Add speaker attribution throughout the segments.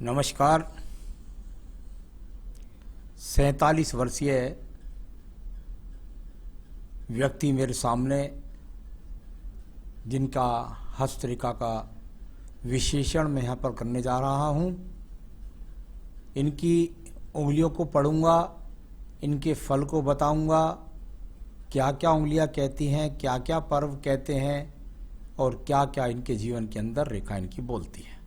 Speaker 1: नमस्कार। 47 वर्षीय व्यक्ति मेरे सामने, जिनका हस्तरेखा का विश्लेषण मैं यहाँ पर करने जा रहा हूँ। इनकी उंगलियों को पढ़ूंगा, इनके फल को बताऊंगा, क्या क्या उंगलियाँ कहती हैं, क्या क्या पर्व कहते हैं और क्या क्या इनके जीवन के अंदर रेखा इनकी बोलती है।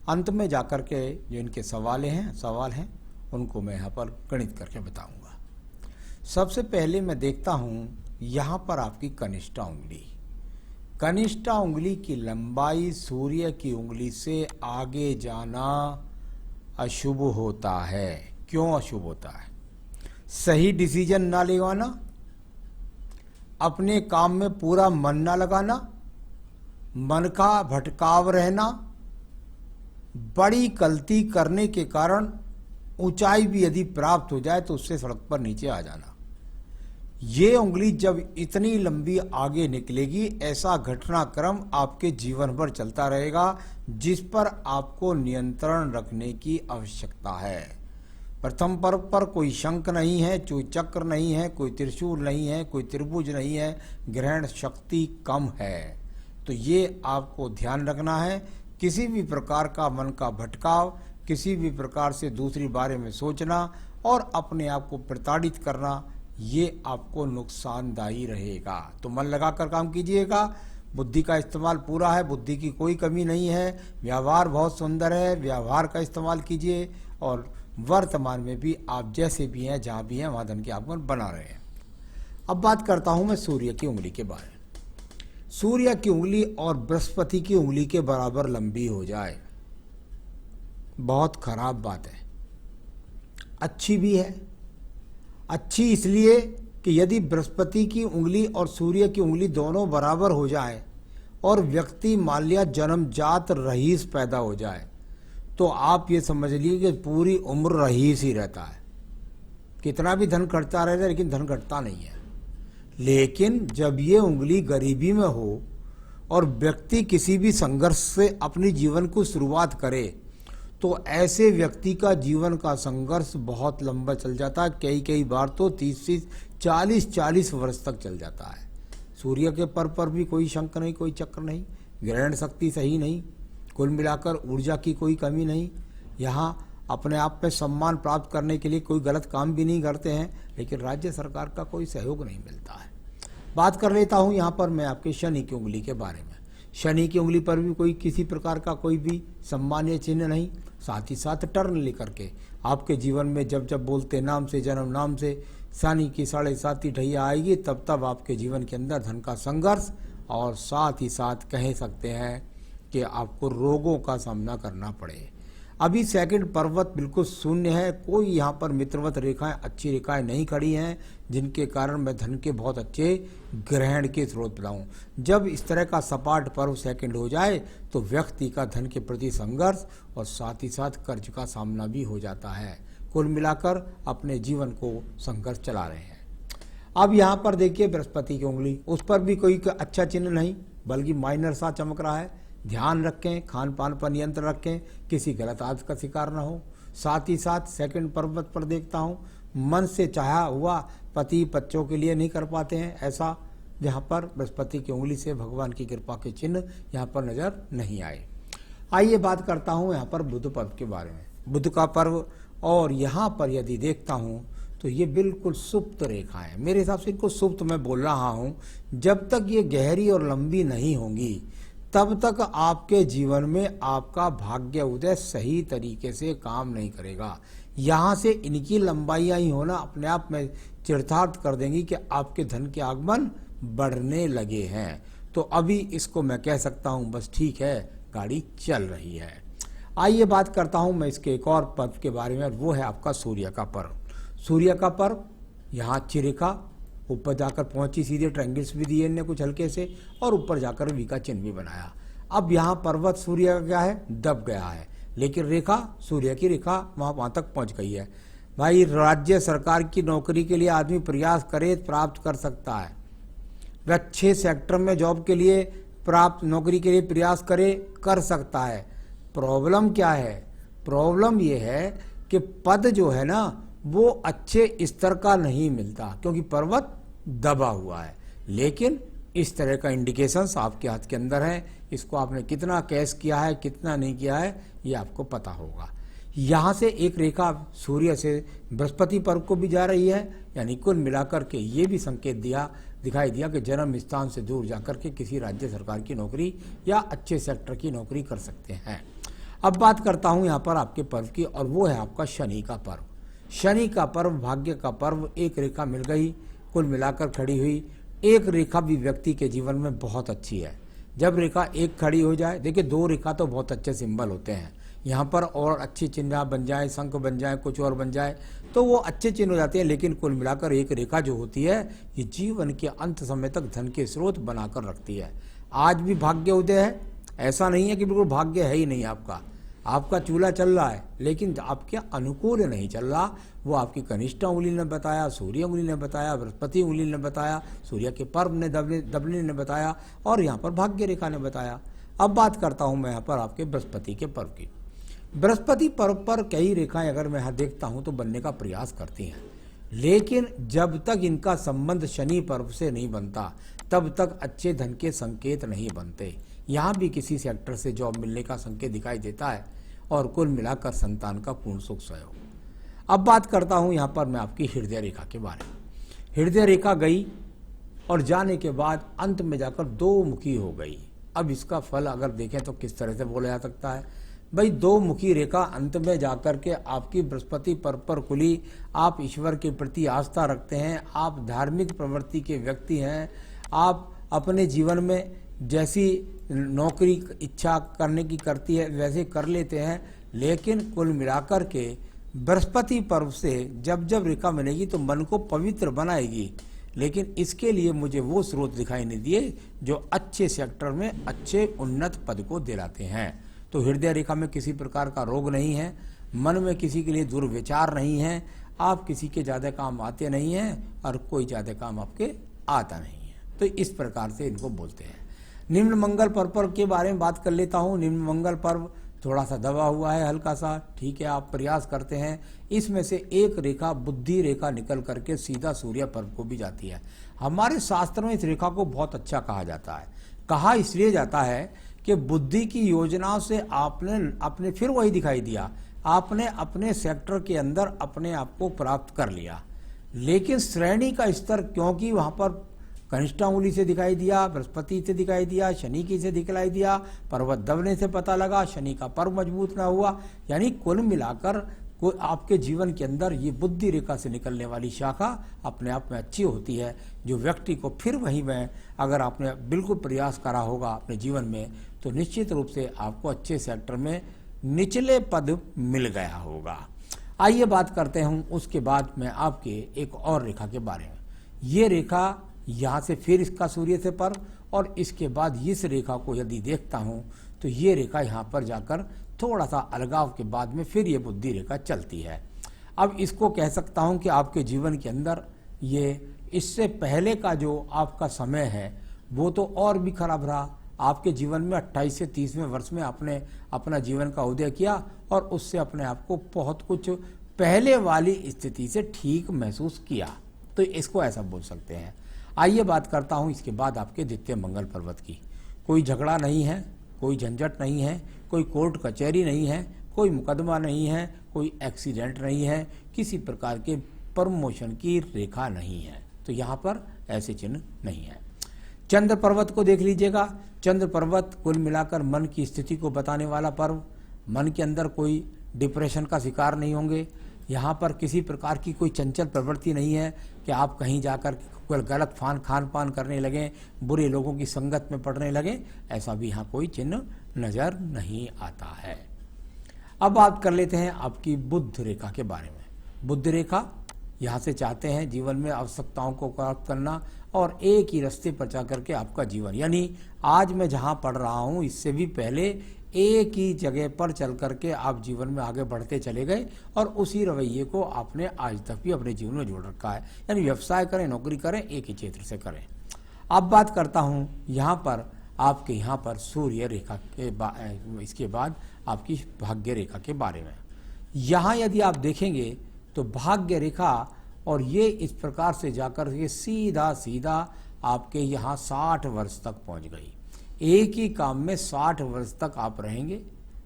Speaker 1: अंत में जाकर के जो इनके सवाल हैं उनको मैं यहाँ पर गणित करके बताऊंगा। सबसे पहले मैं देखता हूँ यहाँ पर आपकी कनिष्ठा उंगली। कनिष्ठा उंगली की लंबाई सूर्य की उंगली से आगे जाना अशुभ होता है। क्यों अशुभ होता है? सही डिसीजन ना लेवाना, अपने काम में पूरा मन ना लगाना, मन का भटकाव रहना, बड़ी गलती करने के कारण ऊंचाई भी यदि प्राप्त हो जाए तो उससे सड़क पर नीचे आ जाना। ये उंगली जब इतनी लंबी आगे निकलेगी, ऐसा घटनाक्रम आपके जीवन भर चलता रहेगा, जिस पर आपको नियंत्रण रखने की आवश्यकता है। प्रथम पर्व पर कोई शंख नहीं है, कोई चक्र नहीं है, कोई त्रिशूल नहीं है, कोई त्रिभुज नहीं है, ग्रहण शक्ति कम है। तो ये आपको ध्यान रखना है। किसी भी प्रकार का मन का भटकाव, किसी भी प्रकार से दूसरी बारे में सोचना और अपने आप को प्रताड़ित करना, ये आपको नुकसानदायी रहेगा। तो मन लगाकर काम कीजिएगा। बुद्धि का इस्तेमाल पूरा है, बुद्धि की कोई कमी नहीं है। व्यवहार बहुत सुंदर है, व्यवहार का इस्तेमाल कीजिए और वर्तमान में भी आप जैसे भी हैं, जहाँ भी हैं, वहाँ धन के आगमन बना रहे हैं। अब बात करता हूँ मैं सूर्य की उंगली के बारे में। सूर्य की उंगली और बृहस्पति की उंगली के बराबर लंबी हो जाए, बहुत खराब बात है। अच्छी भी है। अच्छी इसलिए कि यदि बृहस्पति की उंगली और सूर्य की उंगली दोनों बराबर हो जाए और व्यक्ति मान लिया जन्मजात रईस पैदा हो जाए, तो आप ये समझ लीजिए कि पूरी उम्र रईस ही रहता है। कितना भी धन घटता रहता है, लेकिन धन घटता नहीं है। लेकिन जब ये उंगली गरीबी में हो और व्यक्ति किसी भी संघर्ष से अपनी जीवन को शुरुआत करे, तो ऐसे व्यक्ति का जीवन का संघर्ष बहुत लंबा चल जाता है। कई बार तो 30 से 40 वर्ष तक चल जाता है। सूर्य के पर भी कोई शंख नहीं, कोई चक्र नहीं, ग्रहण शक्ति सही नहीं, कुल मिलाकर ऊर्जा की कोई कमी नहीं। यहाँ अपने आप में सम्मान प्राप्त करने के लिए कोई गलत काम भी नहीं करते हैं, लेकिन राज्य सरकार का कोई सहयोग नहीं मिलता है। बात कर लेता हूँ यहाँ पर मैं आपके शनि की उंगली के बारे में। शनि की उंगली पर भी कोई किसी प्रकार का कोई भी सम्मानीय चिन्ह नहीं। साथ ही साथ टर्न लेकर के आपके जीवन में जब जब बोलते नाम से, जन्म नाम से शनि की 7.5 ढैया आएगी, तब तब आपके जीवन के अंदर धन का संघर्ष और साथ ही साथ कह सकते हैं कि आपको रोगों का सामना करना पड़े। अभी सेकंड पर्वत बिल्कुल शून्य है। कोई यहाँ पर मित्रवत रेखाएं, अच्छी रेखाएं नहीं खड़ी हैं, जिनके कारण मैं धन के बहुत अच्छे ग्रहण के स्रोत बताऊँ। जब इस तरह का सपाट पर्व सेकंड हो जाए तो व्यक्ति का धन के प्रति संघर्ष और साथ ही साथ कर्ज का सामना भी हो जाता है। कुल मिलाकर अपने जीवन को संघर्ष चला रहे हैं। अब यहाँ पर देखिए बृहस्पति की उंगली, उस पर भी कोई अच्छा चिन्ह नहीं, बल्कि माइनर सा चमक रहा है। ध्यान रखें, खान पान पर नियंत्रण रखें, किसी गलत आदत का शिकार न हो। साथ ही साथ सेकंड पर्वत पर देखता हूँ मन से चाहा हुआ पति बच्चों के लिए नहीं कर पाते हैं, ऐसा जहाँ पर बृहस्पति की उंगली से भगवान की कृपा के चिन्ह यहाँ पर नजर नहीं आए। आइए बात करता हूँ यहाँ पर बुध पर्व के बारे में। बुध का पर्व, और यहाँ पर यदि देखता हूँ तो ये बिल्कुल सुप्त रेखा है। मेरे हिसाब से इनको सुप्त मैं बोल रहा हूँ। जब तक ये गहरी और लंबी नहीं होंगी, तब तक आपके जीवन में आपका भाग्य उदय सही तरीके से काम नहीं करेगा। यहाँ से इनकी लंबाइयाँ ही होना अपने आप में चरितार्थ कर देंगी कि आपके धन के आगमन बढ़ने लगे हैं। तो अभी इसको मैं कह सकता हूँ बस ठीक है, गाड़ी चल रही है। आइए बात करता हूँ मैं इसके एक और पर्व के बारे में, वो है आपका सूर्य का पर्व। सूर्य का पर्व, यहाँ अच्छी रेखा ऊपर जाकर पहुंची, सीधे ट्रायंगल्स भी दिए इनने कुछ हल्के से, और ऊपर जाकर वी का चिन्ह भी बनाया। अब यहाँ पर्वत सूर्य का क्या है, दब गया है, लेकिन रेखा सूर्य की रेखा वहाँ तक पहुँच गई है। भाई राज्य सरकार की नौकरी के लिए आदमी प्रयास करे, प्राप्त कर सकता है। वह अच्छे सेक्टर में जॉब के लिए प्राप्त नौकरी के लिए प्रयास करे, कर सकता है। प्रॉब्लम क्या है? प्रॉब्लम ये है कि पद जो है ना वो अच्छे स्तर का नहीं मिलता, क्योंकि पर्वत दबा हुआ है। लेकिन इस तरह का इंडिकेशंस आपके हाथ के अंदर है, इसको आपने कितना कैश किया है, कितना नहीं किया है, ये आपको पता होगा। यहाँ से एक रेखा सूर्य से बृहस्पति पर्व को भी जा रही है, यानी कुल मिलाकर के ये भी संकेत दिखाई दिया कि जन्म स्थान से दूर जाकर के किसी राज्य सरकार की नौकरी या अच्छे सेक्टर की नौकरी कर सकते हैं। अब बात करता हूँ यहाँ पर आपके पर्व की, और वो है आपका शनि का पर्व। शनि का पर्व, भाग्य का पर्व, एक रेखा मिल गई, कुल मिलाकर खड़ी हुई। एक रेखा भी व्यक्ति के जीवन में बहुत अच्छी है। जब रेखा एक खड़ी हो जाए, देखिए दो रेखा तो बहुत अच्छे सिंबल होते हैं, यहाँ पर और अच्छी चिन्ह बन जाए, शंख बन जाए, कुछ और बन जाए तो वो अच्छे चिन्ह हो जाते हैं। लेकिन कुल मिलाकर एक रेखा जो होती है ये जीवन के अंत समय तक धन के स्रोत बनाकर रखती है। आज भी भाग्य उदय है, ऐसा नहीं है कि बिल्कुल भाग्य है ही नहीं आपका चूल्हा चल रहा है, लेकिन आपके अनुकूल नहीं चल रहा। वो आपकी कनिष्ठा उंगली ने बताया, सूर्य उंगली ने बताया, बृहस्पति उंगली ने बताया, सूर्य के पर्व ने दबने ने बताया, और यहाँ पर भाग्य रेखा ने बताया। अब बात करता हूँ मैं यहाँ पर आपके बृहस्पति के पर्व की। बृहस्पति पर्व पर कई रेखाएं अगर मैं यहाँ देखता हूँ तो बनने का प्रयास करती हैं, लेकिन जब तक इनका संबंध शनि पर्व से नहीं बनता तब तक अच्छे धन के संकेत नहीं बनते। यहाँ भी किसी सेक्टर से जॉब मिलने का संकेत दिखाई देता है, और कुल मिलाकर संतान का पूर्ण सुख सहयोग। अब बात करता हूँ यहाँ पर मैं आपकी हृदय रेखा के बारे में। हृदय रेखा गई और जाने के बाद अंत में जाकर दो मुखी हो गई। अब इसका फल अगर देखें तो किस तरह से बोला जा सकता है? भाई, दो मुखी रेखा अंत में जाकर के आपकी बृहस्पति पर्व पर खुली। आप ईश्वर के प्रति आस्था रखते हैं, आप धार्मिक प्रवृत्ति के व्यक्ति हैं, आप अपने जीवन में जैसी नौकरी इच्छा करने की करती है वैसे कर लेते हैं। लेकिन कुल मिलाकर के बृहस्पति पर्व से जब जब रेखा बनेगी तो मन को पवित्र बनाएगी, लेकिन इसके लिए मुझे वो स्रोत दिखाई नहीं दिए जो अच्छे सेक्टर में अच्छे उन्नत पद को दिलाते हैं। तो हृदय रेखा में किसी प्रकार का रोग नहीं है, मन में किसी के लिए दुर्विचार नहीं है, आप किसी के ज़्यादा काम आते नहीं हैं और कोई ज़्यादा काम आपके आता नहीं है। तो इस प्रकार से इनको बोलते हैं। निम्न मंगल पर्व के बारे में बात कर लेता हूँ। निम्न मंगल पर्व थोड़ा सा दबा हुआ है, हल्का सा, ठीक है, आप प्रयास करते हैं। इसमें से एक रेखा बुद्धि रेखा निकल करके सीधा सूर्य पर्व को भी जाती है। हमारे शास्त्र में इस रेखा को बहुत अच्छा कहा जाता है। कहा इसलिए जाता है कि बुद्धि की योजनाओं से आपने अपने फिर वही दिखाई दिया, आपने अपने सेक्टर के अंदर अपने आप को प्राप्त कर लिया। लेकिन श्रेणी का स्तर, क्योंकि वहाँ पर कनिष्ठा उंगली से दिखाई दिया, बृहस्पति से दिखाई दिया, शनि की से दिखलाई दिया, पर्वत दबने से पता लगा शनि का पर्व मजबूत ना हुआ, यानी कुल मिलाकर कोई आपके जीवन के अंदर ये बुद्धि रेखा से निकलने वाली शाखा अपने आप में अच्छी होती है, जो व्यक्ति को फिर वहीं में अगर आपने बिल्कुल प्रयास करा होगा अपने जीवन में तो निश्चित रूप से आपको अच्छे सेक्टर में निचले पद मिल गया होगा। आइए बात करते हैं उसके बाद मैं आपके एक और रेखा के बारे में। ये रेखा यहाँ से फिर इसका सूर्य से पर्व, और इसके बाद इस रेखा को यदि देखता हूँ तो ये रेखा यहाँ पर जाकर थोड़ा सा अलगाव के बाद में फिर ये बुद्धि रेखा चलती है। अब इसको कह सकता हूँ कि आपके जीवन के अंदर ये इससे पहले का जो आपका समय है वो तो और भी खराब रहा। आपके जीवन में 28 से 30वें वर्ष में आपने अपना जीवन का उदय किया और उससे अपने आप को बहुत कुछ पहले वाली स्थिति से ठीक महसूस किया, तो इसको ऐसा बोल सकते हैं। आइए बात करता हूँ इसके बाद आपके द्वितीय मंगल पर्वत की। कोई झगड़ा नहीं है, कोई झंझट नहीं है, कोई कोर्ट कचहरी नहीं है, कोई मुकदमा नहीं है, कोई एक्सीडेंट नहीं है, किसी प्रकार के प्रमोशन की रेखा नहीं है, तो यहाँ पर ऐसे चिन्ह नहीं है। चंद्र पर्वत को देख लीजिएगा। चंद्र पर्वत कुल मिलाकर मन की स्थिति को बताने वाला पर्व। मन के अंदर कोई डिप्रेशन का शिकार नहीं होंगे। यहाँ पर किसी प्रकार की कोई चंचल प्रवृत्ति नहीं है कि आप कहीं जाकर कोई गलत खान पान करने लगे, बुरे लोगों की संगत में पड़ने लगे, ऐसा भी यहाँ कोई चिन्ह नजर नहीं आता है। अब बात कर लेते हैं आपकी बुध रेखा के बारे में। बुध रेखा यहाँ से चाहते हैं जीवन में आवश्यकताओं को प्राप्त करना और एक ही रास्ते पर जा करके आपका जीवन, यानी आज मैं जहाँ पढ़ रहा हूँ इससे भी पहले एक ही जगह पर चल करके आप जीवन में आगे बढ़ते चले गए और उसी रवैये को आपने आज तक भी अपने जीवन में जोड़ रखा है। यानी व्यवसाय करें, नौकरी करें, एक ही क्षेत्र से करें। अब बात करता हूँ यहाँ पर आपके यहाँ पर सूर्य रेखा के इसके बाद आपकी भाग्य रेखा के बारे में। यहाँ यदि आप देखेंगे तो भाग्य रेखा और ये इस प्रकार से जाकर के सीधा सीधा आपके यहाँ 60 वर्ष तक पहुँच गई। एक ही काम में 60 वर्ष तक आप रहेंगे।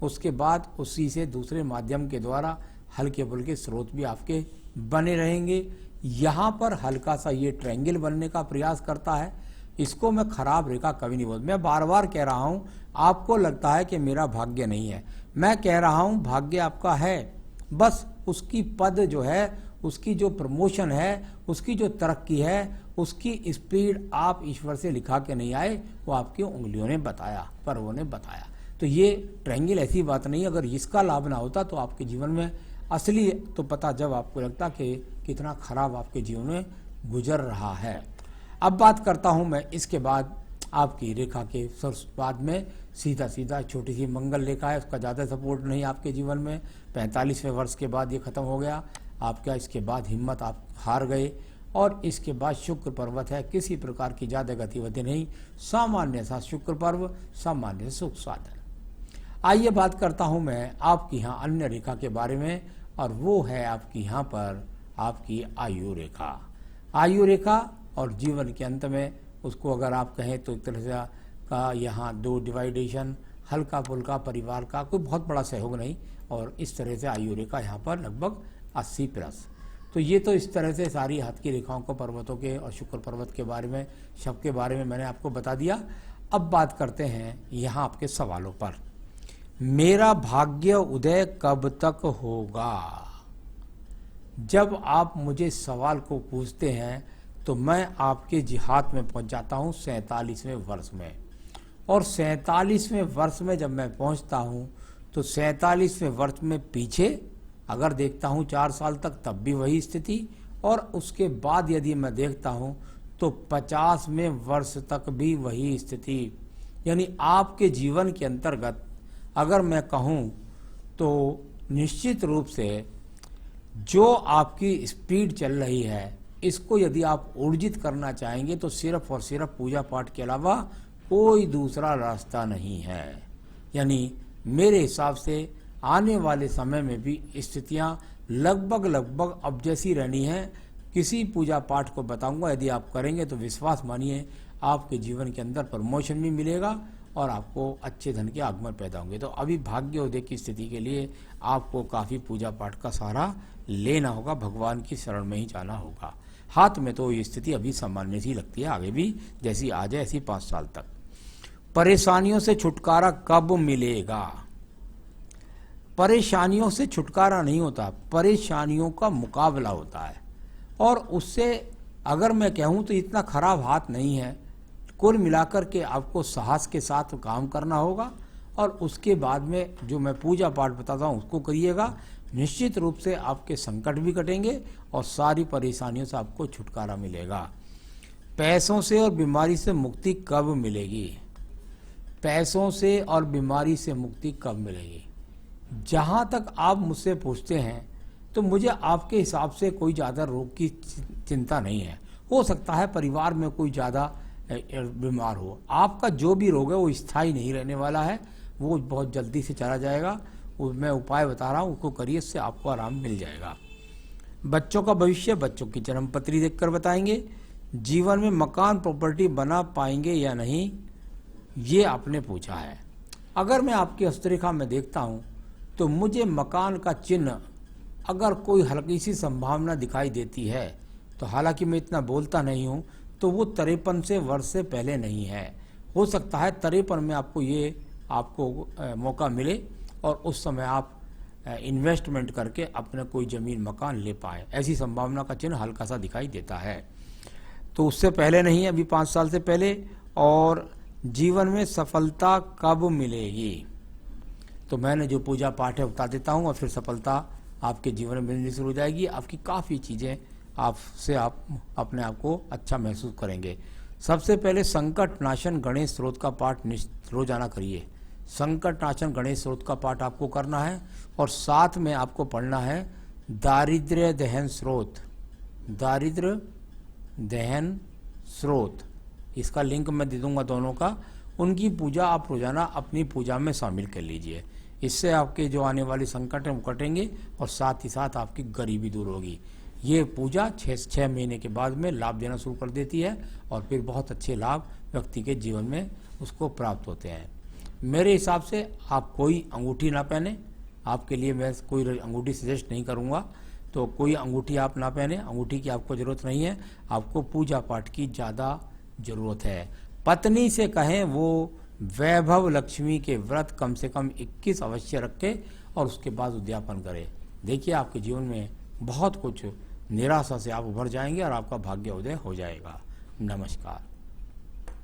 Speaker 1: उसके बाद उसी से दूसरे माध्यम के द्वारा हल्के फुल्के स्रोत भी आपके बने रहेंगे। यहाँ पर हल्का सा ये ट्रायंगल बनने का प्रयास करता है। इसको मैं खराब रेखा कभी नहीं बोलता। मैं बार बार कह रहा हूँ, आपको लगता है कि मेरा भाग्य नहीं है, मैं कह रहा हूँ भाग्य आपका है, बस उसकी पद जो है, उसकी जो प्रमोशन है, उसकी जो तरक्की है, उसकी स्पीड आप ईश्वर से लिखा के नहीं आए, वो आपकी उंगलियों ने बताया, पर्वों ने बताया। तो ये ट्रायंगल ऐसी बात नहीं, अगर इसका लाभ ना होता तो आपके जीवन में असली तो पता जब आपको लगता कि कितना खराब आपके जीवन में गुजर रहा है। अब बात करता हूं मैं इसके बाद आपकी रेखा के बाद में सीधा सीधा छोटी सी मंगल रेखा है, उसका ज़्यादा सपोर्ट नहीं आपके जीवन में। 45वें वर्ष के बाद ये खत्म हो गया आपका। इसके बाद हिम्मत आप हार गए और इसके बाद शुक्र पर्वत है, किसी प्रकार की ज़्यादा गतिविधि नहीं, सामान्य सा शुक्र पर्व, सामान्य सुख साधन। आइए बात करता हूं मैं आपकी यहाँ अन्य रेखा के बारे में, और वो है आपकी यहाँ पर आपकी आयु रेखा। आयु रेखा और जीवन के अंत में उसको अगर आप कहें तो एक तरह से का यहाँ 2 डिवाइडेशन, हल्का फुल्का परिवार का, कोई बहुत बड़ा सहयोग नहीं, और इस तरह से आयु रेखा यहाँ पर लगभग 80 प्लस। तो ये तो इस तरह से सारी हाथ की रेखाओं को, पर्वतों के और शुक्र पर्वत के बारे में, शब के बारे में मैंने आपको बता दिया। अब बात करते हैं यहाँ आपके सवालों पर। मेरा भाग्य उदय कब तक होगा? जब आप मुझे सवाल को पूछते हैं तो मैं आपके जिहाद में पहुंच जाता हूं 47वें वर्ष में, और 47वें वर्ष में जब मैं पहुंचता हूं तो 47वें वर्ष में पीछे अगर देखता हूं 4 साल तक तब भी वही स्थिति, और उसके बाद यदि मैं देखता हूं तो 50वें वर्ष तक भी वही स्थिति। यानी आपके जीवन के अंतर्गत अगर मैं कहूं तो निश्चित रूप से जो आपकी स्पीड चल रही है, इसको यदि आप ऊर्जित करना चाहेंगे तो सिर्फ और सिर्फ पूजा पाठ के अलावा कोई दूसरा रास्ता नहीं है। यानी मेरे हिसाब से आने वाले समय में भी स्थितियां लगभग अब जैसी रहनी है। किसी पूजा पाठ को बताऊंगा, यदि आप करेंगे तो विश्वास मानिए आपके जीवन के अंदर प्रमोशन भी मिलेगा और आपको अच्छे धन के आगमन पैदा होंगे। तो अभी भाग्योदय की स्थिति के लिए आपको काफ़ी पूजा पाठ का सहारा लेना होगा, भगवान की शरण में ही जाना होगा। हाथ में तो ये स्थिति अभी सामान्य सी लगती है, आगे भी जैसी आ जाए ऐसी 5 साल तक। परेशानियों से छुटकारा कब मिलेगा? परेशानियों से छुटकारा नहीं होता, परेशानियों का मुकाबला होता है, और उससे अगर मैं कहूँ तो इतना खराब हाथ नहीं है। कुल मिलाकर के आपको साहस के साथ काम करना होगा, और उसके बाद में जो मैं पूजा पाठ बताता हूँ उसको करिएगा। निश्चित रूप से आपके संकट भी कटेंगे और सारी परेशानियों से आपको छुटकारा मिलेगा। पैसों से और बीमारी से मुक्ति कब मिलेगी? पैसों से और बीमारी से मुक्ति कब मिलेगी? जहाँ तक आप मुझसे पूछते हैं तो मुझे आपके हिसाब से कोई ज़्यादा रोग की चिंता नहीं है। हो सकता है परिवार में कोई ज़्यादा बीमार हो, आपका जो भी रोग है वो स्थायी नहीं रहने वाला है, वो बहुत जल्दी से चला जाएगा। मैं उपाय बता रहा हूँ, उसको करिए, इससे आपको आराम मिल जाएगा। बच्चों का भविष्य बच्चों की जन्म पत्री देखकर बताएंगे। जीवन में मकान प्रॉपर्टी बना पाएंगे या नहीं, ये आपने पूछा है। अगर मैं आपकी हस्तरेखा में देखता हूँ तो मुझे मकान का चिन्ह अगर कोई हल्की सी संभावना दिखाई देती है, तो हालांकि मैं इतना बोलता नहीं हूँ, तो वो 53 वर्ष से पहले नहीं है। हो सकता है 53 में आपको मौका मिले और उस समय आप इन्वेस्टमेंट करके अपने कोई ज़मीन मकान ले पाए, ऐसी संभावना का चिन्ह हल्का सा दिखाई देता है। तो उससे पहले नहीं है, अभी 5 साल से पहले। और जीवन में सफलता कब मिलेगी? तो मैंने जो पूजा पाठ है बता देता हूँ, और फिर सफलता आपके जीवन में मिलनी शुरू हो जाएगी। आपकी काफ़ी चीज़ें आपसे आप अपने आप को अच्छा महसूस करेंगे। सबसे पहले संकट नाशन गणेश स्रोत का पाठ रोजाना करिए। संकट नाशन गणेश स्रोत का पाठ आपको करना है, और साथ में आपको पढ़ना है दारिद्र्य दहन स्रोत। दारिद्र्य दहन स्रोत इसका लिंक मैं दे दूंगा दोनों का। उनकी पूजा आप रोजाना अपनी पूजा में शामिल कर लीजिए। इससे आपके जो आने वाले संकट हैं वो कटेंगे और साथ ही साथ आपकी गरीबी दूर होगी। ये पूजा 6 महीने के बाद में लाभ देना शुरू कर देती है और फिर बहुत अच्छे लाभ व्यक्ति के जीवन में उसको प्राप्त होते हैं। मेरे हिसाब से आप कोई अंगूठी ना पहने, आपके लिए मैं कोई अंगूठी सजेस्ट नहीं करूँगा, तो कोई अंगूठी आप ना पहने, अंगूठी की आपको ज़रूरत नहीं है। आपको पूजा पाठ की ज़्यादा ज़रूरत है। पत्नी से कहें वो वैभव लक्ष्मी के व्रत कम से कम 21 अवश्य रखे और उसके बाद उद्यापन करें। देखिए आपके जीवन में बहुत कुछ निराशा से आप उभर जाएंगे और आपका भाग्य उदय हो जाएगा। नमस्कार।